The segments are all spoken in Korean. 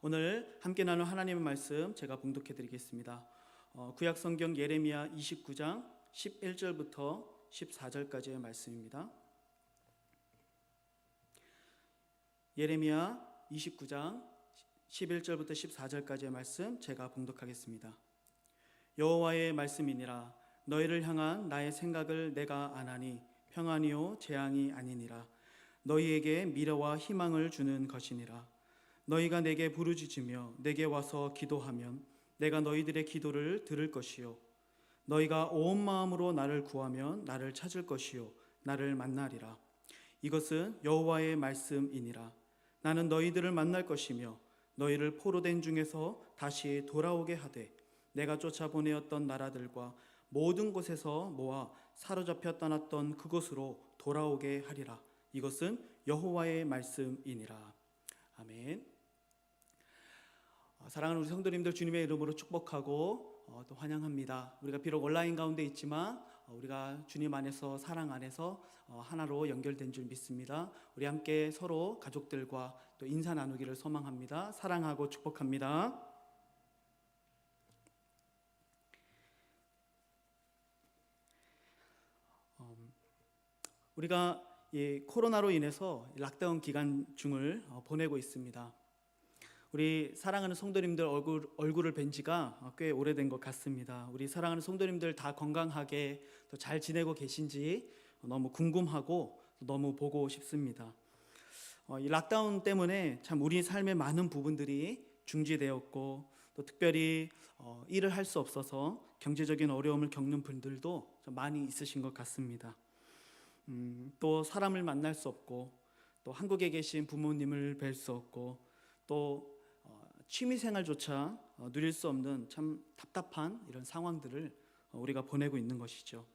오늘 함께 나눌 하나님의 말씀 제가 봉독해 드리겠습니다. 구약 성경 예레미야 29장 11절부터 14절까지의 말씀입니다. 예레미야 29장 11절부터 14절까지의 말씀 제가 봉독하겠습니다. 여호와의 말씀이니라. 너희를 향한 나의 생각을 내가 아나니 평안이요 재앙이 아니니라. 너희에게 미래와 희망을 주는 것이니라. 너희가 내게 부르짖으며 내게 와서 기도하면 내가 너희들의 기도를 들을 것이요 너희가 온 마음으로 나를 구하면 나를 찾을 것이요 나를 만나리라. 이것은 여호와의 말씀이니라. 나는 너희들을 만날 것이며 너희를 포로된 중에서 다시 돌아오게 하되 내가 쫓아보내었던 나라들과 모든 곳에서 모아 사로잡혀 떠났던 그곳으로 돌아오게 하리라. 이것은 여호와의 말씀이니라. 아멘. 사랑하는 우리 성도님들, 주님의 이름으로 축복하고 또 환영합니다. 우리가 비록 온라인 가운데 있지만 우리가 주님 안에서, 사랑 안에서 하나로 연결된 줄 믿습니다. 우리 함께 서로 가족들과 또 인사 나누기를 소망합니다. 사랑하고 축복합니다. 우리가 이 코로나로 인해서 락다운 기간 중을 보내고 있습니다. 우리 사랑하는 성도님들 얼굴을 뵌 지가 꽤 오래된 것 같습니다. 우리 사랑하는 성도님들 다 건강하게 또 잘 지내고 계신지 너무 궁금하고 너무 보고 싶습니다. 이 락다운 때문에 참 우리 삶의 많은 부분들이 중지되었고 또 특별히 일을 할 수 없어서 경제적인 어려움을 겪는 분들도 좀 많이 있으신 것 같습니다. 또 사람을 만날 수 없고 또 한국에 계신 부모님을 뵐 수 없고 또 취미생활조차 누릴 수 없는 참 답답한 이런 상황들을 우리가 보내고 있는 것이죠.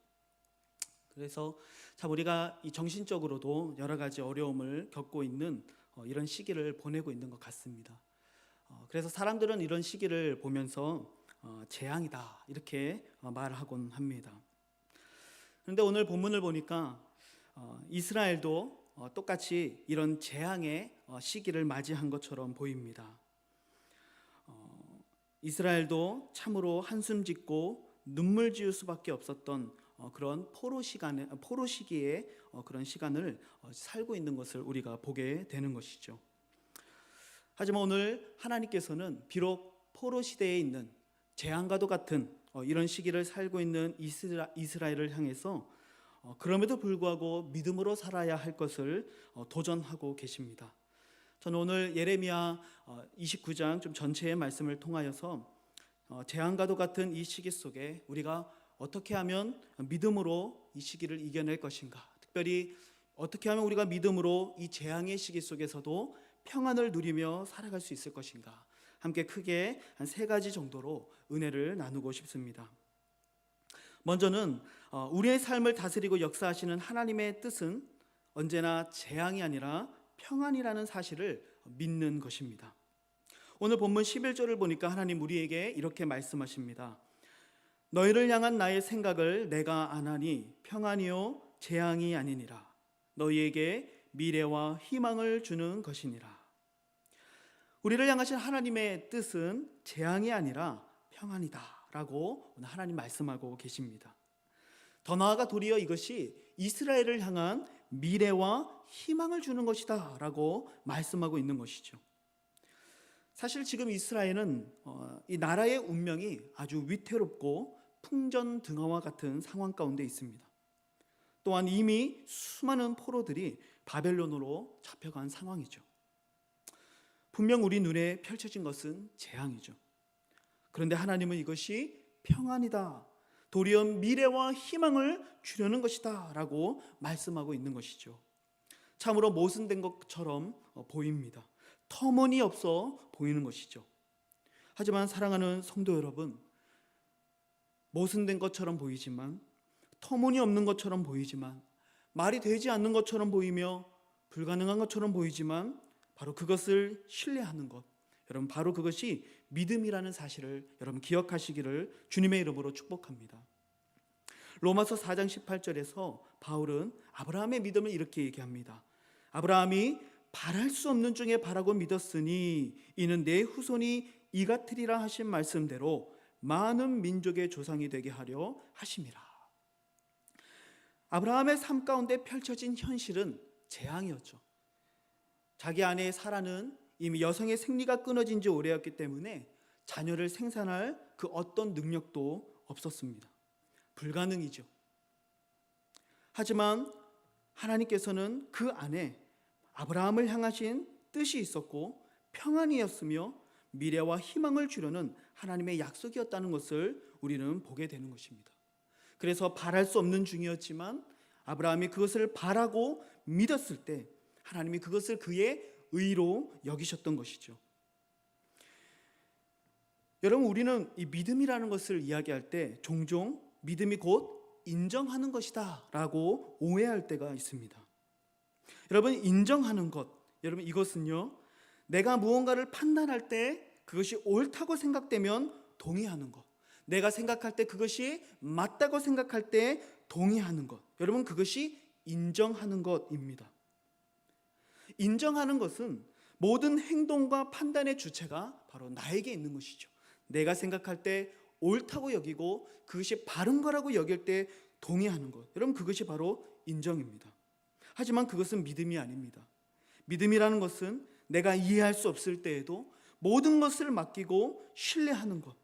그래서 참 우리가 이 정신적으로도 여러 가지 어려움을 겪고 있는 이런 시기를 보내고 있는 것 같습니다. 그래서 사람들은 이런 시기를 보면서 재앙이다 이렇게 말하곤 합니다. 그런데 오늘 본문을 보니까 이스라엘도 똑같이 이런 재앙의 시기를 맞이한 것처럼 보입니다. 이스라엘도 참으로 한숨 짓고 눈물 지을 수밖에 없었던 그런 포로 시기의 그런 시간을 살고 있는 것을 우리가 보게 되는 것이죠. 하지만 오늘 하나님께서는 비록 포로 시대에 있는 재앙과도 같은 이런 시기를 살고 있는 이스라엘을 향해서 그럼에도 불구하고 믿음으로 살아야 할 것을 도전하고 계십니다. 저는 오늘 예레미야 29장 좀 전체의 말씀을 통하여서 재앙과도 같은 이 시기 속에 우리가 어떻게 하면 믿음으로 이 시기를 이겨낼 것인가, 특별히 어떻게 하면 우리가 믿음으로 이 재앙의 시기 속에서도 평안을 누리며 살아갈 수 있을 것인가, 함께 크게 한 3가지 정도로 은혜를 나누고 싶습니다. 먼저는 우리의 삶을 다스리고 역사하시는 하나님의 뜻은 언제나 재앙이 아니라 평안이라는 사실을 믿는 것입니다. 오늘 본문 11절을 보니까 하나님 우리에게 이렇게 말씀하십니다. 너희를 향한 나의 생각을 내가 아나니 평안이요 재앙이 아니니라. 너희에게 미래와 희망을 주는 것이니라. 우리를 향하신 하나님의 뜻은 재앙이 아니라 평안이다 라고 오늘 하나님 말씀하고 계십니다. 더 나아가 도리어 이것이 이스라엘을 향한 미래와 희망을 주는 것이다 라고 말씀하고 있는 것이죠. 사실 지금 이스라엘은 이 나라의 운명이 아주 위태롭고 풍전등화와 같은 상황 가운데 있습니다. 또한 이미 수많은 포로들이 바벨론으로 잡혀간 상황이죠. 분명 우리 눈에 펼쳐진 것은 재앙이죠. 그런데 하나님은 이것이 평안이다, 도리어 미래와 희망을 주려는 것이다 라고 말씀하고 있는 것이죠. 참으로 모순된 것처럼 보입니다. 터무니없어 보이는 것이죠. 하지만 사랑하는 성도 여러분, 모순된 것처럼 보이지만, 터무니없는 것처럼 보이지만, 말이 되지 않는 것처럼 보이며 불가능한 것처럼 보이지만 바로 그것을 신뢰하는 것, 여러분 바로 그것이 믿음이라는 사실을 여러분 기억하시기를 주님의 이름으로 축복합니다. 로마서 4장 18절에서 바울은 아브라함의 믿음을 이렇게 얘기합니다. 아브라함이 바랄 수 없는 중에 바라고 믿었으니 이는 내 후손이 이 같으리라 하신 말씀대로 많은 민족의 조상이 되게 하려 하심이라. 아브라함의 삶 가운데 펼쳐진 현실은 재앙이었죠. 자기 아내의 사라는 이미 여성의 생리가 끊어진 지 오래였기 때문에 자녀를 생산할 그 어떤 능력도 없었습니다. 불가능이죠. 하지만 하나님께서는 그 안에 아브라함을 향하신 뜻이 있었고 평안이었으며 미래와 희망을 주려는 하나님의 약속이었다는 것을 우리는 보게 되는 것입니다. 그래서 바랄 수 없는 중이었지만 아브라함이 그것을 바라고 믿었을 때 하나님이 그것을 그의 의로 여기셨던 것이죠. 여러분, 우리는 이 믿음이라는 것을 이야기할 때 종종 믿음이 곧 인정하는 것이다 라고 오해할 때가 있습니다. 여러분, 인정하는 것, 여러분 이것은요, 내가 무언가를 판단할 때 그것이 옳다고 생각되면 동의하는 것, 내가 생각할 때 그것이 맞다고 생각할 때 동의하는 것, 여러분 그것이 인정하는 것입니다. 인정하는 것은 모든 행동과 판단의 주체가 바로 나에게 있는 것이죠. 내가 생각할 때 옳다고 여기고 그것이 바른 거라고 여길 때 동의하는 것, 여러분 그것이 바로 인정입니다. 하지만 그것은 믿음이 아닙니다. 믿음이라는 것은 내가 이해할 수 없을 때에도 모든 것을 맡기고 신뢰하는 것.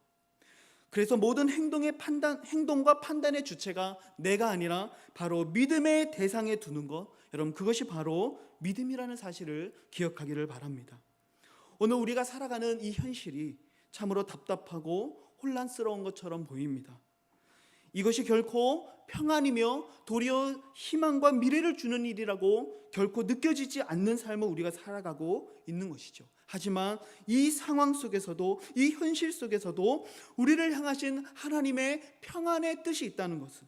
그래서 모든 행동과 판단의 주체가 내가 아니라 바로 믿음의 대상에 두는 것, 여러분 그것이 바로 믿음이라는 사실을 기억하기를 바랍니다. 오늘 우리가 살아가는 이 현실이 참으로 답답하고 혼란스러운 것처럼 보입니다. 이것이 결코 평안이며 도리어 희망과 미래를 주는 일이라고 결코 느껴지지 않는 삶을 우리가 살아가고 있는 것이죠. 하지만 이 상황 속에서도, 이 현실 속에서도 우리를 향하신 하나님의 평안의 뜻이 있다는 것은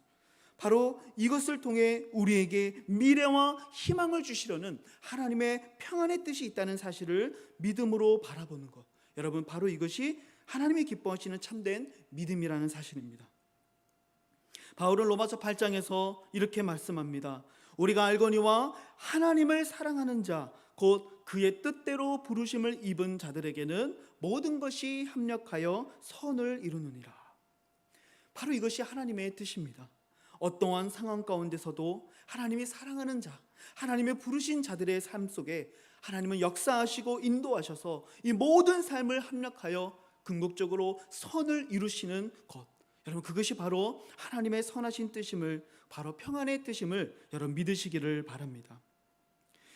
바로 이것을 통해 우리에게 미래와 희망을 주시려는 하나님의 평안의 뜻이 있다는 사실을 믿음으로 바라보는 것, 여러분 바로 이것이 하나님이 기뻐하시는 참된 믿음이라는 사실입니다. 바울은 로마서 8장에서 이렇게 말씀합니다. 우리가 알거니와 하나님을 사랑하는 자 곧 그의 뜻대로 부르심을 입은 자들에게는 모든 것이 합력하여 선을 이루느니라. 바로 이것이 하나님의 뜻입니다. 어떠한 상황 가운데서도 하나님이 사랑하는 자, 하나님의 부르신 자들의 삶 속에 하나님은 역사하시고 인도하셔서 이 모든 삶을 합력하여 궁극적으로 선을 이루시는 것, 여러분 그것이 바로 하나님의 선하신 뜻임을, 바로 평안의 뜻임을 여러분 믿으시기를 바랍니다.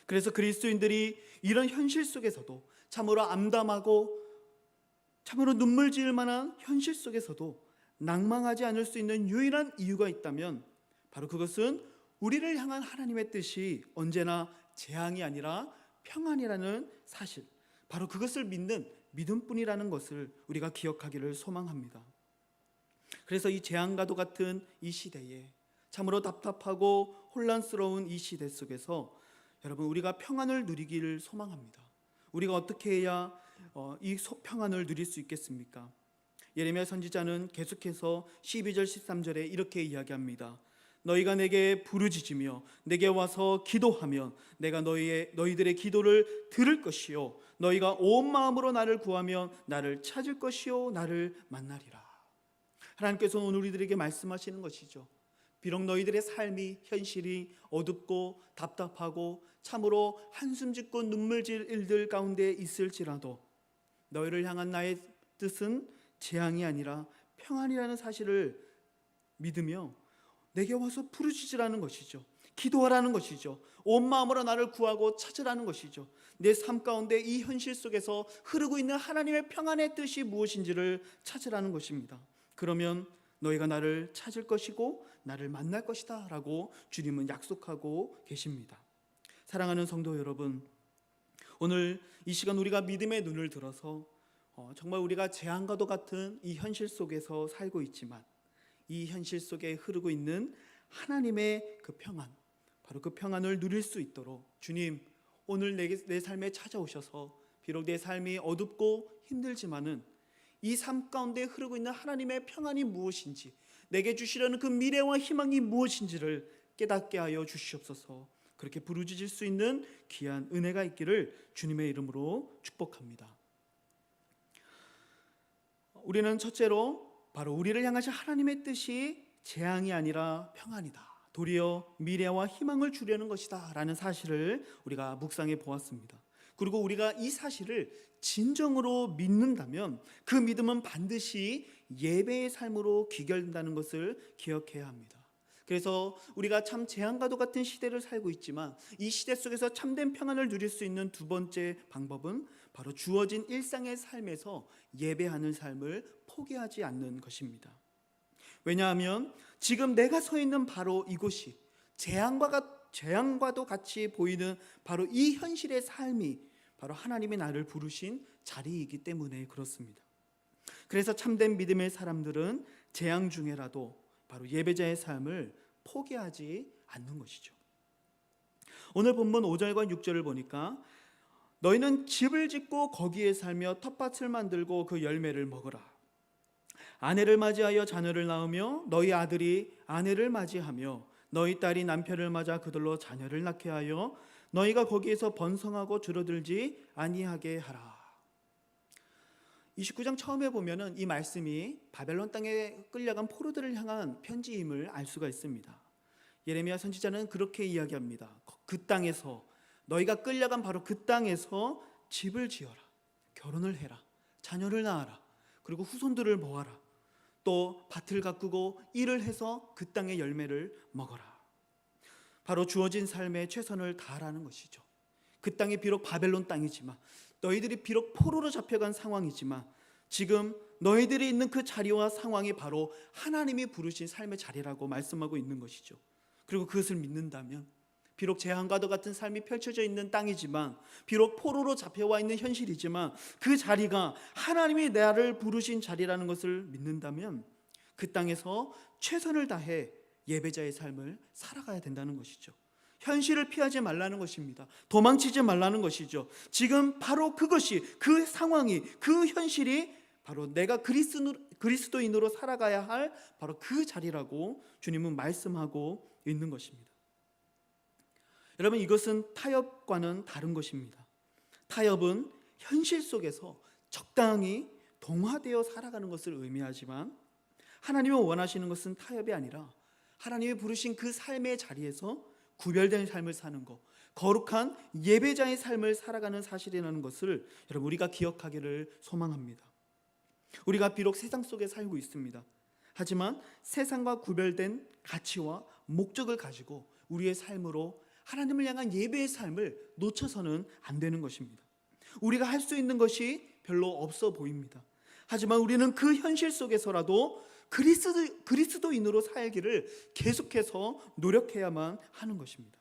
그래서 그리스도인들이 이런 현실 속에서도 참으로 암담하고 참으로 눈물 지을 만한 현실 속에서도 낭망하지 않을 수 있는 유일한 이유가 있다면 바로 그것은 우리를 향한 하나님의 뜻이 언제나 재앙이 아니라 평안이라는 사실, 바로 그것을 믿는 믿음뿐이라는 것을 우리가 기억하기를 소망합니다. 그래서 이 재앙과도 같은 이 시대에 참으로 답답하고 혼란스러운 이 시대 속에서 여러분 우리가 평안을 누리기를 소망합니다. 우리가 어떻게 해야 이 평안을 누릴 수 있겠습니까? 예레미야 선지자는 계속해서 12절 13절에 이렇게 이야기합니다. 너희가 내게 부르짖으며 내게 와서 기도하면 내가 너희들의 기도를 들을 것이요 너희가 온 마음으로 나를 구하면 나를 찾을 것이요 나를 만나리라. 하나님께서는 오늘 우리들에게 말씀하시는 것이죠. 비록 너희들의 삶이, 현실이 어둡고 답답하고 참으로 한숨 짓고 눈물 질 일들 가운데 있을지라도 너희를 향한 나의 뜻은 재앙이 아니라 평안이라는 사실을 믿으며 내게 와서 부르짖으라는 것이죠. 기도하라는 것이죠. 온 마음으로 나를 구하고 찾으라는 것이죠. 내 삶 가운데 이 현실 속에서 흐르고 있는 하나님의 평안의 뜻이 무엇인지를 찾으라는 것입니다. 그러면 너희가 나를 찾을 것이고 나를 만날 것이다 라고 주님은 약속하고 계십니다. 사랑하는 성도 여러분, 오늘 이 시간 우리가 믿음의 눈을 들어서 정말 우리가 재앙과도 같은 이 현실 속에서 살고 있지만 이 현실 속에 흐르고 있는 하나님의 그 평안, 바로 그 평안을 누릴 수 있도록 주님 오늘 내 삶에 찾아오셔서 비록 내 삶이 어둡고 힘들지만은 이 삶 가운데 흐르고 있는 하나님의 평안이 무엇인지, 내게 주시려는 그 미래와 희망이 무엇인지를 깨닫게 하여 주시옵소서. 그렇게 부르짖을 수 있는 귀한 은혜가 있기를 주님의 이름으로 축복합니다. 우리는 첫째로 바로 우리를 향하신 하나님의 뜻이 재앙이 아니라 평안이다, 도리어 미래와 희망을 주려는 것이다 라는 사실을 우리가 묵상해 보았습니다. 그리고 우리가 이 사실을 진정으로 믿는다면 그 믿음은 반드시 예배의 삶으로 귀결된다는 것을 기억해야 합니다. 그래서 우리가 참 재앙과도 같은 시대를 살고 있지만 이 시대 속에서 참된 평안을 누릴 수 있는 두 번째 방법은 바로 주어진 일상의 삶에서 예배하는 삶을 포기하지 않는 것입니다. 왜냐하면 지금 내가 서 있는 바로 이곳이 재앙과도 같이 보이는 바로 이 현실의 삶이 바로 하나님이 나를 부르신 자리이기 때문에 그렇습니다. 그래서 참된 믿음의 사람들은 재앙 중에라도 바로 예배자의 삶을 포기하지 않는 것이죠. 오늘 본문 5절과 6절을 보니까 너희는 집을 짓고 거기에 살며 텃밭을 만들고 그 열매를 먹으라. 아내를 맞이하여 자녀를 낳으며 너희 아들이 아내를 맞이하며 너희 딸이 남편을 맞아 그들로 자녀를 낳게 하여 너희가 거기에서 번성하고 줄어들지 아니하게 하라. 29장 처음에 보면은 이 말씀이 바벨론 땅에 끌려간 포로들을 향한 편지임을 알 수가 있습니다. 예레미야 선지자는 그렇게 이야기합니다. 그 땅에서, 너희가 끌려간 바로 그 땅에서 집을 지어라, 결혼을 해라, 자녀를 낳아라, 그리고 후손들을 모아라, 또 밭을 가꾸고 일을 해서 그 땅의 열매를 먹어라. 바로 주어진 삶에 최선을 다하라는 것이죠. 그 땅이 비록 바벨론 땅이지만, 너희들이 비록 포로로 잡혀간 상황이지만 지금 너희들이 있는 그 자리와 상황이 바로 하나님이 부르신 삶의 자리라고 말씀하고 있는 것이죠. 그리고 그것을 믿는다면 비록 재앙과도 같은 삶이 펼쳐져 있는 땅이지만, 비록 포로로 잡혀와 있는 현실이지만 그 자리가 하나님이 나를 부르신 자리라는 것을 믿는다면 그 땅에서 최선을 다해 예배자의 삶을 살아가야 된다는 것이죠. 현실을 피하지 말라는 것입니다. 도망치지 말라는 것이죠. 지금 바로 그것이, 그 상황이, 그 현실이 바로 내가 그리스도인으로 살아가야 할 바로 그 자리라고 주님은 말씀하고 있는 것입니다. 여러분, 이것은 타협과는 다른 것입니다. 타협은 현실 속에서 적당히 동화되어 살아가는 것을 의미하지만, 하나님이 원하시는 것은 타협이 아니라 하나님이 부르신 그 삶의 자리에서 구별된 삶을 사는 것, 거룩한 예배자의 삶을 살아가는 사실이라는 것을 여러분 우리가 기억하기를 소망합니다. 우리가 비록 세상 속에 살고 있습니다. 하지만 세상과 구별된 가치와 목적을 가지고 우리의 삶으로 하나님을 향한 예배의 삶을 놓쳐서는 안 되는 것입니다. 우리가 할 수 있는 것이 별로 없어 보입니다. 하지만 우리는 그 현실 속에서라도 그리스도인으로 살기를 계속해서 노력해야만 하는 것입니다.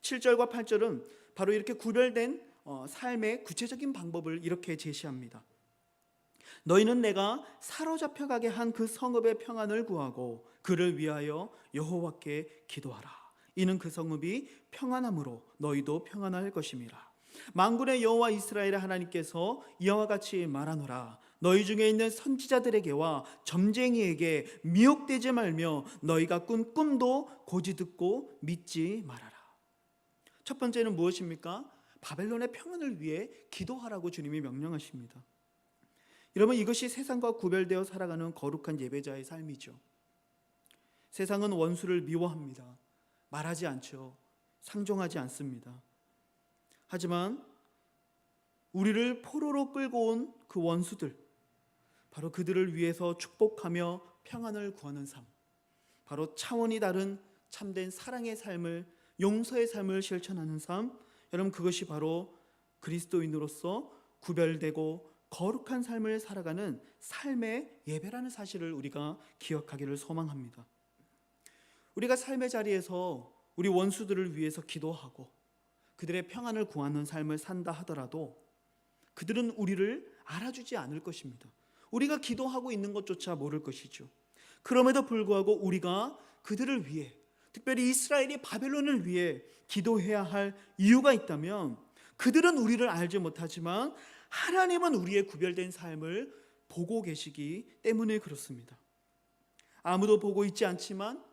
7절과 8절은 바로 이렇게 구별된 삶의 구체적인 방법을 이렇게 제시합니다. 너희는 내가 사로잡혀 가게 한 그 성읍의 평안을 구하고 그를 위하여 여호와께 기도하라. 이는 그 성읍이 평안함으로 너희도 평안할 것임이라. 만군의 여호와 이스라엘의 하나님께서 이와 같이 말하노라. 너희 중에 있는 선지자들에게와 점쟁이에게 미혹되지 말며 너희가 꾼 꿈도 고지 듣고 믿지 말아라. 첫 번째는 무엇입니까? 바벨론의 평안을 위해 기도하라고 주님이 명령하십니다. 여러분, 이것이 세상과 구별되어 살아가는 거룩한 예배자의 삶이죠. 세상은 원수를 미워합니다. 말하지 않죠. 상종하지 않습니다. 하지만 우리를 포로로 끌고 온 그 원수들, 바로 그들을 위해서 축복하며 평안을 구하는 삶, 바로 차원이 다른 참된 사랑의 삶을, 용서의 삶을 실천하는 삶, 여러분 그것이 바로 그리스도인으로서 구별되고 거룩한 삶을 살아가는 삶의 예배라는 사실을 우리가 기억하기를 소망합니다. 우리가 삶의 자리에서 우리 원수들을 위해서 기도하고 그들의 평안을 구하는 삶을 산다 하더라도 그들은 우리를 알아주지 않을 것입니다. 우리가 기도하고 있는 것조차 모를 것이죠. 그럼에도 불구하고 우리가 그들을 위해, 특별히 이스라엘이 바벨론을 위해 기도해야 할 이유가 있다면, 그들은 우리를 알지 못하지만 하나님은 우리의 구별된 삶을 보고 계시기 때문에 그렇습니다. 아무도 보고 있지 않지만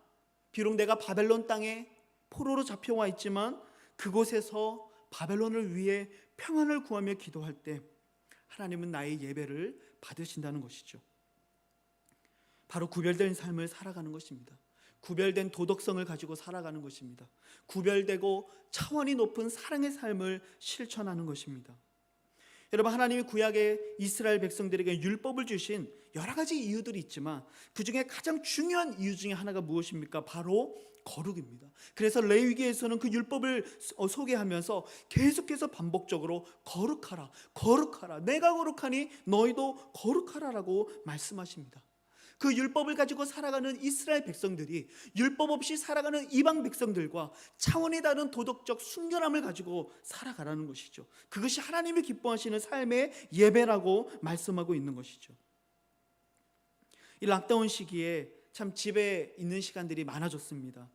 비록 내가 바벨론 땅에 포로로 잡혀와 있지만 그곳에서 바벨론을 위해 평안을 구하며 기도할 때 하나님은 나의 예배를 받으신다는 것이죠. 바로 구별된 삶을 살아가는 것입니다. 구별된 도덕성을 가지고 살아가는 것입니다. 구별되고 차원이 높은 사랑의 삶을 실천하는 것입니다. 여러분, 하나님이 구약의 이스라엘 백성들에게 율법을 주신 여러 가지 이유들이 있지만 그 중에 가장 중요한 이유 중에 하나가 무엇입니까? 바로 거룩입니다. 그래서 레위기에서는 그 율법을 소개하면서 계속해서 반복적으로 거룩하라, 거룩하라, 내가 거룩하니 너희도 거룩하라라고 말씀하십니다. 그 율법을 가지고 살아가는 이스라엘 백성들이 율법 없이 살아가는 이방 백성들과 차원이 다른 도덕적 순결함을 가지고 살아가라는 것이죠. 그것이 하나님이 기뻐하시는 삶의 예배라고 말씀하고 있는 것이죠. 이 락다운 시기에 참 집에 있는 시간들이 많아졌습니다.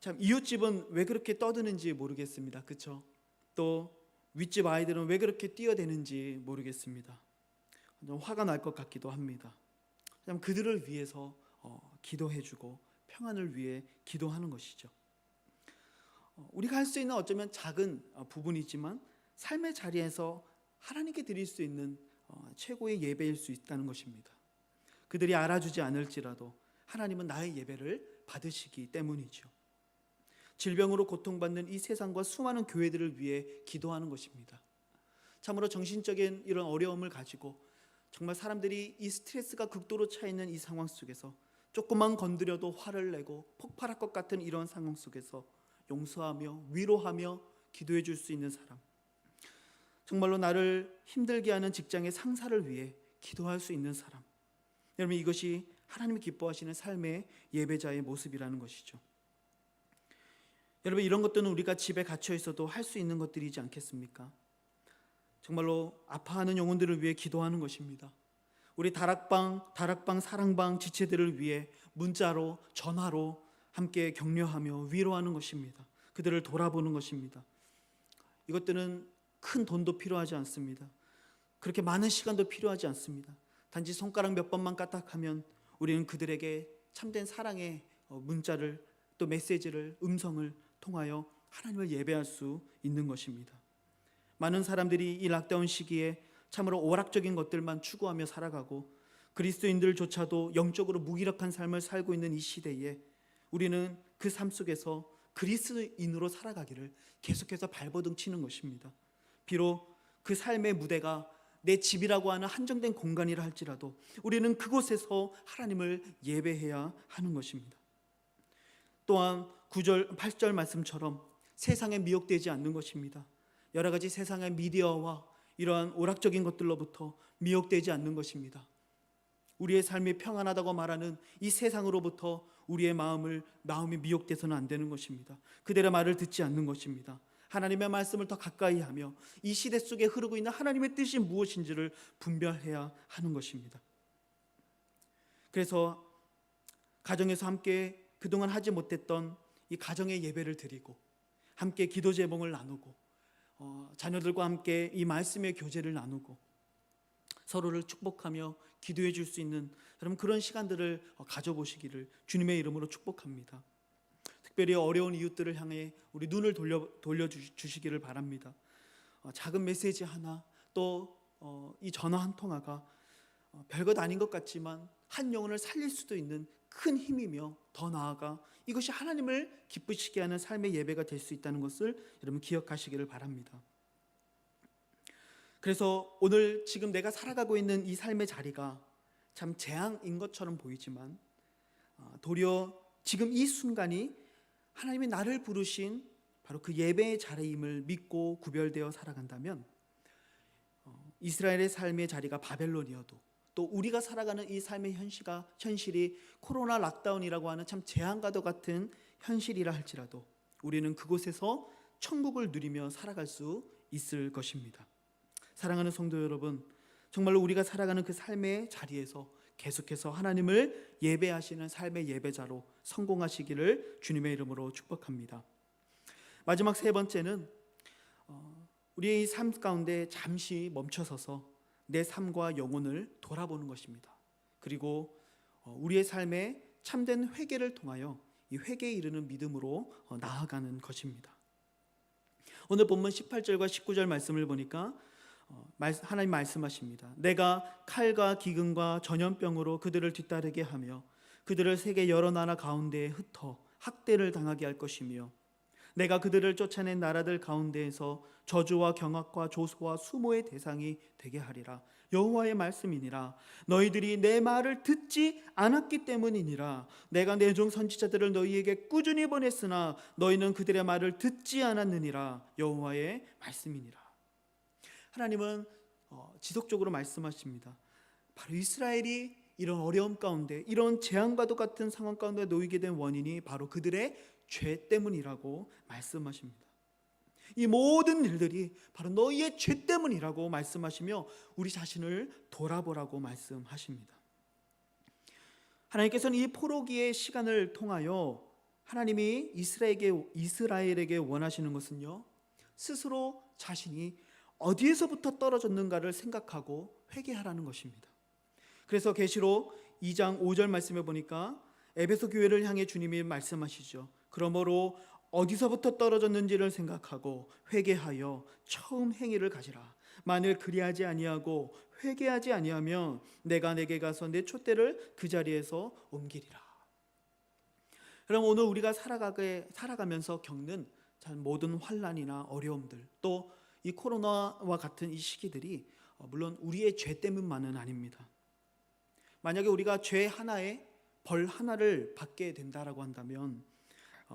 참 이웃집은 왜 그렇게 떠드는지 모르겠습니다. 그렇죠? 또 윗집 아이들은 왜 그렇게 뛰어대는지 모르겠습니다. 좀 화가 날 것 같기도 합니다. 그들을 위해서 기도해주고 평안을 위해 기도하는 것이죠. 우리가 할 수 있는 어쩌면 작은 부분이지만 삶의 자리에서 하나님께 드릴 수 있는 최고의 예배일 수 있다는 것입니다. 그들이 알아주지 않을지라도 하나님은 나의 예배를 받으시기 때문이죠. 질병으로 고통받는 이 세상과 수많은 교회들을 위해 기도하는 것입니다. 참으로 정신적인 이런 어려움을 가지고 정말 사람들이 이 스트레스가 극도로 차 있는 이 상황 속에서 조금만 건드려도 화를 내고 폭발할 것 같은 이런 상황 속에서 용서하며 위로하며 기도해 줄 수 있는 사람, 정말로 나를 힘들게 하는 직장의 상사를 위해 기도할 수 있는 사람, 여러분, 이것이 하나님이 기뻐하시는 삶의 예배자의 모습이라는 것이죠. 여러분, 이런 것들은 우리가 집에 갇혀 있어도 할 수 있는 것들이지 않겠습니까? 정말로 아파하는 영혼들을 위해 기도하는 것입니다. 우리 다락방, 사랑방 지체들을 위해 문자로, 전화로 함께 격려하며 위로하는 것입니다. 그들을 돌아보는 것입니다. 이것들은 큰 돈도 필요하지 않습니다. 그렇게 많은 시간도 필요하지 않습니다. 단지 손가락 몇 번만 까딱하면 우리는 그들에게 참된 사랑의 문자를, 또 메시지를, 음성을 통하여 하나님을 예배할 수 있는 것입니다. 많은 사람들이 이 락다운 시기에 참으로 오락적인 것들만 추구하며 살아가고 그리스도인들조차도 영적으로 무기력한 삶을 살고 있는 이 시대에 우리는 그 삶 속에서 그리스도인으로 살아가기를 계속해서 발버둥 치는 것입니다. 비록 그 삶의 무대가 내 집이라고 하는 한정된 공간이라 할지라도 우리는 그곳에서 하나님을 예배해야 하는 것입니다. 또한 9절, 8절 말씀처럼 세상에 미혹되지 않는 것입니다. 여러 가지 세상의 미디어와 이러한 오락적인 것들로부터 미혹되지 않는 것입니다. 우리의 삶이 평안하다고 말하는 이 세상으로부터 우리의 마음이 미혹돼서는 안 되는 것입니다. 그들의 말을 듣지 않는 것입니다. 하나님의 말씀을 더 가까이 하며 이 시대 속에 흐르고 있는 하나님의 뜻이 무엇인지를 분별해야 하는 것입니다. 그래서 가정에서 함께 그동안 하지 못했던 이 가정의 예배를 드리고 함께 기도 제목을 나누고 자녀들과 함께 이 말씀의 교제를 나누고 서로를 축복하며 기도해 줄 수 있는 여러분 그런 시간들을 가져보시기를 주님의 이름으로 축복합니다. 특별히 어려운 이웃들을 향해 우리 눈을 돌려주시기를 바랍니다. 작은 메시지 하나, 또 이 전화 한 통화가 별것 아닌 것 같지만 한 영혼을 살릴 수도 있는 큰 힘이며 더 나아가 이것이 하나님을 기쁘시게 하는 삶의 예배가 될 수 있다는 것을 여러분 기억하시기를 바랍니다. 그래서 오늘 지금 내가 살아가고 있는 이 삶의 자리가 참 재앙인 것처럼 보이지만 도리어 지금 이 순간이 하나님이 나를 부르신 바로 그 예배의 자리임을 믿고 구별되어 살아간다면 이스라엘의 삶의 자리가 바벨론이어도 또 우리가 살아가는 이 삶의 현실이 코로나 락다운이라고 하는 참 재앙과도 같은 현실이라 할지라도 우리는 그곳에서 천국을 누리며 살아갈 수 있을 것입니다. 사랑하는 성도 여러분, 정말로 우리가 살아가는 그 삶의 자리에서 계속해서 하나님을 예배하시는 삶의 예배자로 성공하시기를 주님의 이름으로 축복합니다. 마지막 세 번째는 우리의 이 삶 가운데 잠시 멈춰서서 내 삶과 영혼을 돌아보는 것입니다. 그리고 우리의 삶에 참된 회개를 통하여 이 회개에 이르는 믿음으로 나아가는 것입니다. 오늘 본문 18절과 19절 말씀을 보니까 하나님 말씀하십니다. 내가 칼과 기근과 전염병으로 그들을 뒤따르게 하며 그들을 세계 여러 나라 가운데에 흩어 학대를 당하게 할 것이며 내가 그들을 쫓아낸 나라들 가운데에서 저주와 경악과 조소와 수모의 대상이 되게 하리라. 여호와의 말씀이니라. 너희들이 내 말을 듣지 않았기 때문이니라. 내가 내 종 선지자들을 너희에게 꾸준히 보냈으나 너희는 그들의 말을 듣지 않았느니라. 여호와의 말씀이니라. 하나님은 지속적으로 말씀하십니다. 바로 이스라엘이 이런 어려움 가운데, 이런 재앙과도 같은 상황 가운데 놓이게 된 원인이 바로 그들의 죄 때문이라고 말씀하십니다. 이 모든 일들이 바로 너희의 죄 때문이라고 말씀하시며 우리 자신을 돌아보라고 말씀하십니다. 하나님께서는 이 포로기의 시간을 통하여 하나님이 이스라엘에게 원하시는 것은요, 스스로 자신이 어디에서부터 떨어졌는가를 생각하고 회개하라는 것입니다. 그래서 계시록 2장 5절 말씀에 보니까 에베소 교회를 향해 주님이 말씀하시죠. 그러므로 어디서부터 떨어졌는지를 생각하고 회개하여 처음 행위를 가지라. 만일 그리하지 아니하고 회개하지 아니하면 내가 내게 가서 내 촛대를 그 자리에서 옮기리라. 그럼 오늘 우리가 살아가면서 겪는 모든 환난이나 어려움들, 또 이 코로나와 같은 이 시기들이 물론 우리의 죄 때문만은 아닙니다. 만약에 우리가 죄 하나에 벌 하나를 받게 된다라고 한다면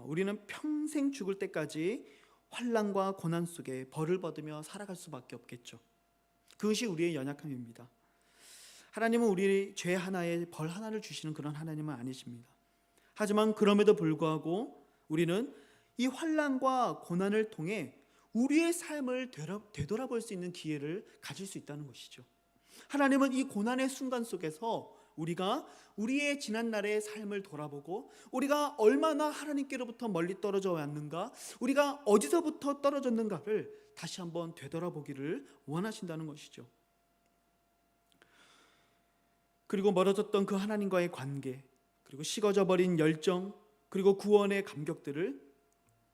우리는 평생 죽을 때까지 환난과 고난 속에 벌을 받으며 살아갈 수밖에 없겠죠. 그것이 우리의 연약함입니다. 하나님은 우리 죄 하나에 벌 하나를 주시는 그런 하나님은 아니십니다. 하지만 그럼에도 불구하고 우리는 이 환난과 고난을 통해 우리의 삶을 되돌아볼 수 있는 기회를 가질 수 있다는 것이죠. 하나님은 이 고난의 순간 속에서 우리가 우리의 지난날의 삶을 돌아보고 우리가 얼마나 하나님께로부터 멀리 떨어져 왔는가, 우리가 어디서부터 떨어졌는가를 다시 한번 되돌아보기를 원하신다는 것이죠. 그리고 멀어졌던 그 하나님과의 관계, 그리고 식어져 버린 열정, 그리고 구원의 감격들을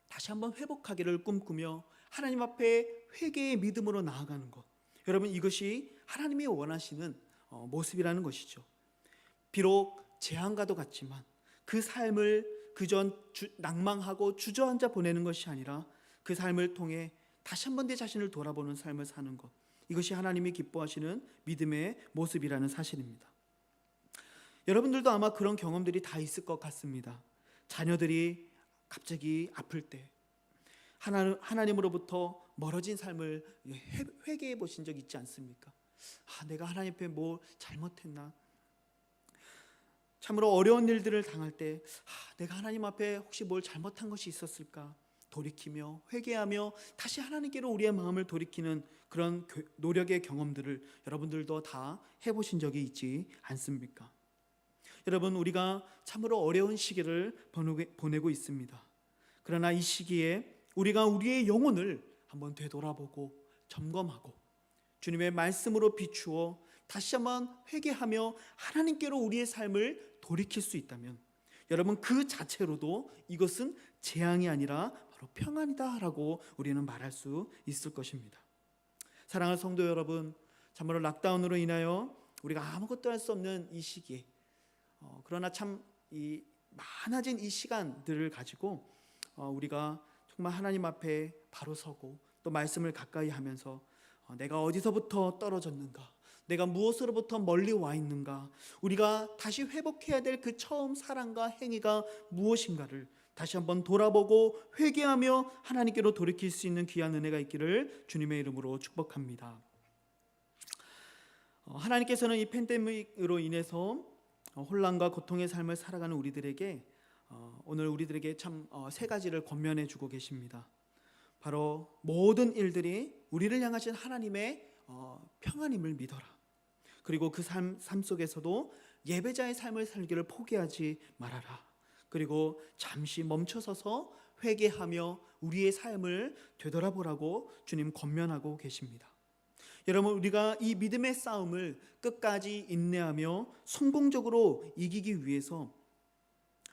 다시 한번 회복하기를 꿈꾸며 하나님 앞에 회개의 믿음으로 나아가는 것, 여러분 이것이 하나님이 원하시는 모습이라는 것이죠. 비록 재앙과도 같지만 그 삶을 그저 낭망하고 주저앉아 보내는 것이 아니라 그 삶을 통해 다시 한번 내 자신을 돌아보는 삶을 사는 것, 이것이 하나님이 기뻐하시는 믿음의 모습이라는 사실입니다. 여러분들도 아마 그런 경험들이 다 있을 것 같습니다. 자녀들이 갑자기 아플 때 하나님으로부터 멀어진 삶을 회개해 보신 적 있지 않습니까? 내가 하나님 앞에 뭐 잘못했나? 참으로 어려운 일들을 당할 때 내가 하나님 앞에 혹시 뭘 잘못한 것이 있었을까? 돌이키며 회개하며 다시 하나님께로 우리의 마음을 돌이키는 그런 노력의 경험들을 여러분들도 다 해보신 적이 있지 않습니까? 여러분, 우리가 참으로 어려운 시기를 보내고 있습니다. 그러나 이 시기에 우리가 우리의 영혼을 한번 되돌아보고 점검하고 주님의 말씀으로 비추어 다시 한번 회개하며 하나님께로 우리의 삶을 돌이킬 수 있다면 여러분, 그 자체로도 이것은 재앙이 아니라 바로 평안이다라고 우리는 말할 수 있을 것입니다. 사랑하는 성도 여러분, 참으로 락다운으로 인하여 우리가 아무것도 할 수 없는 이 시기에 그러나 참 이 많아진 이 시간들을 가지고 우리가 정말 하나님 앞에 바로 서고 또 말씀을 가까이 하면서 내가 어디서부터 떨어졌는가, 내가 무엇으로부터 멀리 와 있는가, 우리가 다시 회복해야 될 그 처음 사랑과 행위가 무엇인가를 다시 한번 돌아보고 회개하며 하나님께로 돌이킬 수 있는 귀한 은혜가 있기를 주님의 이름으로 축복합니다. 하나님께서는 이 팬데믹으로 인해서 혼란과 고통의 삶을 살아가는 우리들에게 오늘 우리들에게 참 세 가지를 권면해 주고 계십니다. 바로 모든 일들이 우리를 향하신 하나님의 평안임을 믿어라. 그리고 그 삶 속에서도 예배자의 삶을 살기를 포기하지 말아라. 그리고 잠시 멈춰서서 회개하며 우리의 삶을 되돌아보라고 주님 권면하고 계십니다. 여러분, 우리가 이 믿음의 싸움을 끝까지 인내하며 성공적으로 이기기 위해서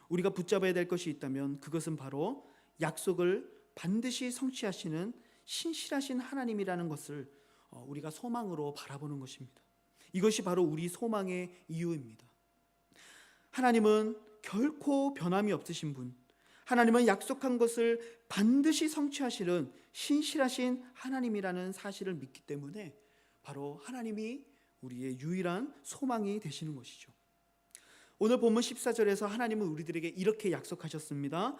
우리가 붙잡아야 될 것이 있다면 그것은 바로 약속을 반드시 성취하시는 신실하신 하나님이라는 것을 우리가 소망으로 바라보는 것입니다. 이것이 바로 우리 소망의 이유입니다. 하나님은 결코 변함이 없으신 분, 하나님은 약속한 것을 반드시 성취하시는 신실하신 하나님이라는 사실을 믿기 때문에 바로 하나님이 우리의 유일한 소망이 되시는 것이죠. 오늘 본문 14절에서 하나님은 우리들에게 이렇게 약속하셨습니다.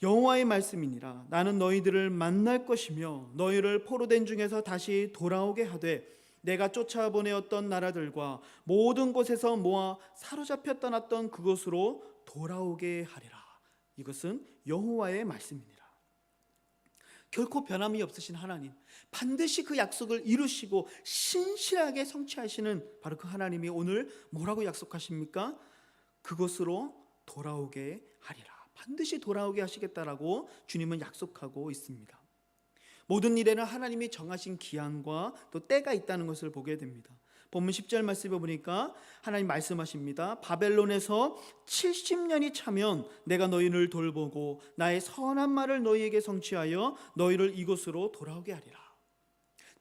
여호와의 말씀이니라. 나는 너희들을 만날 것이며 너희를 포로된 중에서 다시 돌아오게 하되 내가 쫓아보내었던 나라들과 모든 곳에서 모아 사로잡혀 떠났던 그곳으로 돌아오게 하리라. 이것은 여호와의 말씀이니라. 결코 변함이 없으신 하나님, 반드시 그 약속을 이루시고 신실하게 성취하시는 바로 그 하나님이 오늘 뭐라고 약속하십니까? 그곳으로 돌아오게 하리라. 반드시 돌아오게 하시겠다라고 주님은 약속하고 있습니다. 모든 일에는 하나님이 정하신 기한과 또 때가 있다는 것을 보게 됩니다. 본문 10절 말씀을 보니까 하나님 말씀하십니다. 바벨론에서 70년이 차면 내가 너희를 돌보고 나의 선한 말을 너희에게 성취하여 너희를 이곳으로 돌아오게 하리라.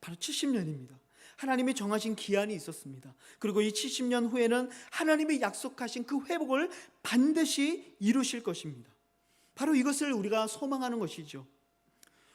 바로 70년입니다. 하나님이 정하신 기한이 있었습니다. 그리고 이 70년 후에는 하나님이 약속하신 그 회복을 반드시 이루실 것입니다. 바로 이것을 우리가 소망하는 것이죠.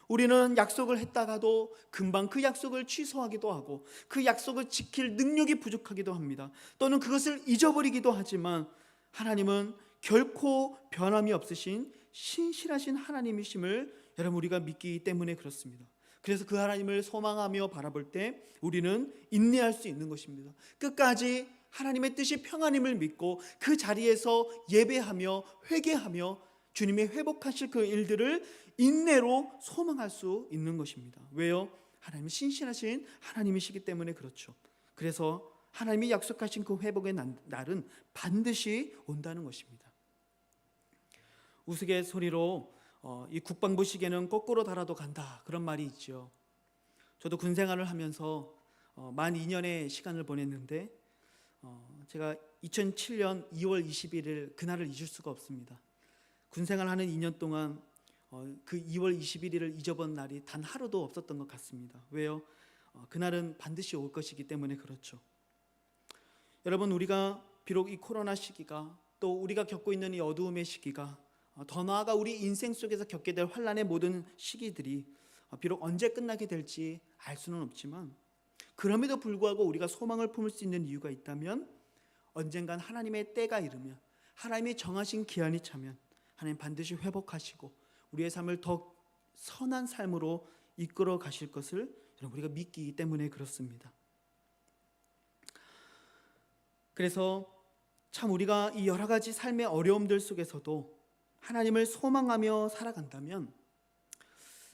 우리는 약속을 했다가도 금방 그 약속을 취소하기도 하고 그 약속을 지킬 능력이 부족하기도 합니다. 또는 그것을 잊어버리기도 하지만 하나님은 결코 변함이 없으신 신실하신 하나님이심을 여러분 우리가 믿기 때문에 그렇습니다. 그래서 그 하나님을 소망하며 바라볼 때 우리는 인내할 수 있는 것입니다. 끝까지 하나님의 뜻이 평안임을 믿고 그 자리에서 예배하며 회개하며 주님의 회복하실 그 일들을 인내로 소망할 수 있는 것입니다. 왜요? 하나님은 신실하신 하나님이시기 때문에 그렇죠. 그래서 하나님이 약속하신 그 회복의 날은 반드시 온다는 것입니다. 우스갯소리로 이 국방부 시계는 거꾸로 달아도 간다, 그런 말이 있죠. 저도 군 생활을 하면서 만 2년의 시간을 보냈는데 제가 2007년 2월 21일 그날을 잊을 수가 없습니다. 군 생활하는 2년 동안 그 2월 21일을 잊어본 날이 단 하루도 없었던 것 같습니다. 왜요? 그날은 반드시 올 것이기 때문에 그렇죠. 여러분, 우리가 비록 이 코로나 시기가 또 우리가 겪고 있는 이 어두움의 시기가 더 나아가 우리 인생 속에서 겪게 될 환난의 모든 시기들이 비록 언제 끝나게 될지 알 수는 없지만 그럼에도 불구하고 우리가 소망을 품을 수 있는 이유가 있다면 언젠간 하나님의 때가 이르면 하나님이 정하신 기한이 차면 하나님 반드시 회복하시고 우리의 삶을 더 선한 삶으로 이끌어 가실 것을 우리가 믿기 때문에 그렇습니다. 그래서 참 우리가 이 여러 가지 삶의 어려움들 속에서도 하나님을 소망하며 살아간다면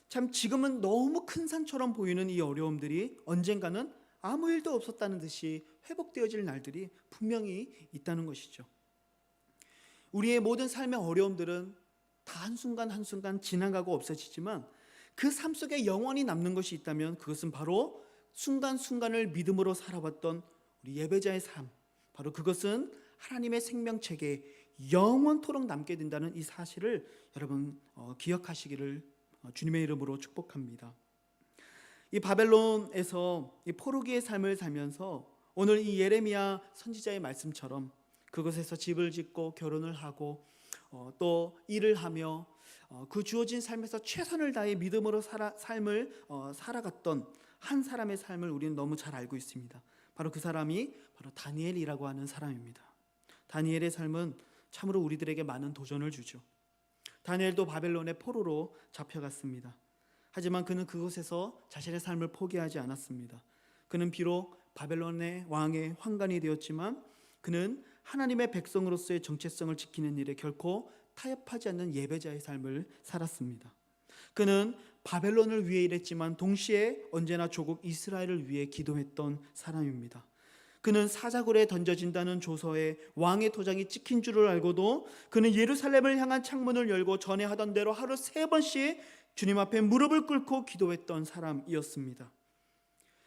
참 지금은 너무 큰 산처럼 보이는 이 어려움들이 언젠가는 아무 일도 없었다는 듯이 회복되어질 날들이 분명히 있다는 것이죠. 우리의 모든 삶의 어려움들은 다 한순간 한순간 지나가고 없어지지만 그 삶 속에 영원히 남는 것이 있다면 그것은 바로 순간순간을 믿음으로 살아왔던 우리 예배자의 삶, 바로 그것은 하나님의 생명책에 영원토록 남게 된다는 이 사실을 여러분 기억하시기를 주님의 이름으로 축복합니다. 이 바벨론에서 이 포로기의 삶을 살면서 오늘 이 예레미야 선지자의 말씀처럼 그곳에서 집을 짓고 결혼을 하고 또 일을 하며 그 주어진 삶에서 최선을 다해 믿음으로 삶을 살아갔던 한 사람의 삶을 우리는 너무 잘 알고 있습니다. 바로 그 사람이 바로 다니엘이라고 하는 사람입니다. 다니엘의 삶은 참으로 우리들에게 많은 도전을 주죠. 다니엘도 바벨론의 포로로 잡혀갔습니다. 하지만 그는 그곳에서 자신의 삶을 포기하지 않았습니다. 그는 비록 바벨론의 왕의 환관이 되었지만 그는 하나님의 백성으로서의 정체성을 지키는 일에 결코 타협하지 않는 예배자의 삶을 살았습니다. 그는 바벨론을 위해 일했지만 동시에 언제나 조국 이스라엘을 위해 기도했던 사람입니다. 그는 사자굴에 던져진다는 조서에 왕의 도장이 찍힌 줄을 알고도 그는 예루살렘을 향한 창문을 열고 전에 하던 대로 하루 3번씩 주님 앞에 무릎을 꿇고 기도했던 사람이었습니다.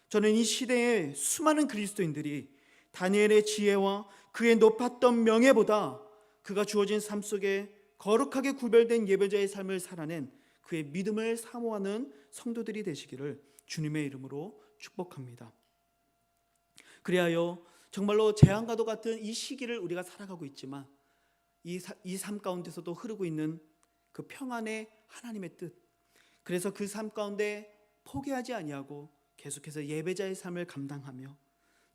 저는 이 시대의 수많은 그리스도인들이 다니엘의 지혜와 그의 높았던 명예보다 그가 주어진 삶 속에 거룩하게 구별된 예배자의 삶을 살아낸 그의 믿음을 사모하는 성도들이 되시기를 주님의 이름으로 축복합니다. 그리하여 정말로 재앙과도 같은 이 시기를 우리가 살아가고 있지만 이 삶 가운데서도 흐르고 있는 그 평안의 하나님의 뜻, 그래서 그 삶 가운데 포기하지 아니하고 계속해서 예배자의 삶을 감당하며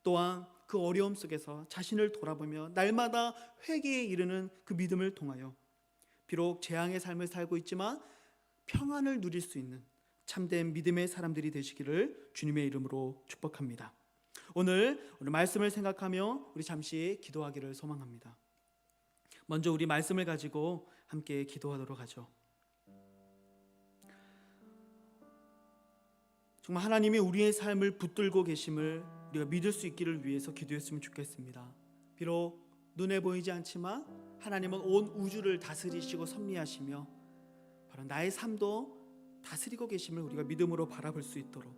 또한 그 어려움 속에서 자신을 돌아보며 날마다 회개에 이르는 그 믿음을 통하여 비록 재앙의 삶을 살고 있지만 평안을 누릴 수 있는 참된 믿음의 사람들이 되시기를 주님의 이름으로 축복합니다. 오늘 말씀을 생각하며 우리 잠시 기도하기를 소망합니다. 먼저 우리 말씀을 가지고 함께 기도하도록 하죠. 정말 하나님이 우리의 삶을 붙들고 계심을 우리가 믿을 수 있기를 위해서 기도했으면 좋겠습니다. 비록 눈에 보이지 않지만 하나님은 온 우주를 다스리시고 섭리하시며 바로 나의 삶도 다스리고 계심을 우리가 믿음으로 바라볼 수 있도록,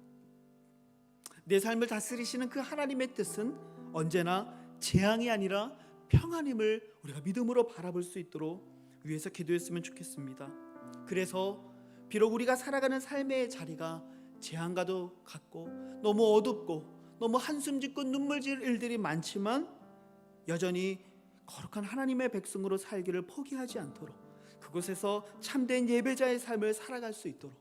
내 삶을 다스리시는 그 하나님의 뜻은 언제나 재앙이 아니라 평안임을 우리가 믿음으로 바라볼 수 있도록 위해서 기도했으면 좋겠습니다. 그래서 비록 우리가 살아가는 삶의 자리가 재앙과도 같고 너무 어둡고 너무 한숨 짓고 눈물 지을 일들이 많지만 여전히 거룩한 하나님의 백성으로 살기를 포기하지 않도록, 그곳에서 참된 예배자의 삶을 살아갈 수 있도록,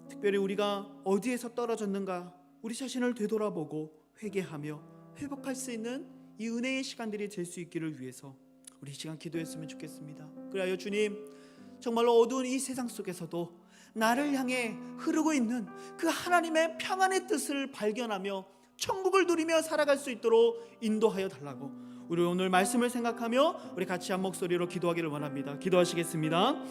특별히 우리가 어디에서 떨어졌는가 우리 자신을 되돌아보고 회개하며 회복할 수 있는 이 은혜의 시간들이 될 수 있기를 위해서 우리 이 시간 기도했으면 좋겠습니다. 그리하여 주님, 정말로 어두운 이 세상 속에서도 나를 향해 흐르고 있는 그 하나님의 평안의 뜻을 발견하며 천국을 누리며 살아갈 수 있도록 인도하여 달라고 우리 오늘 말씀을 생각하며 우리 같이 한 목소리로 기도하기를 원합니다. 기도하시겠습니다.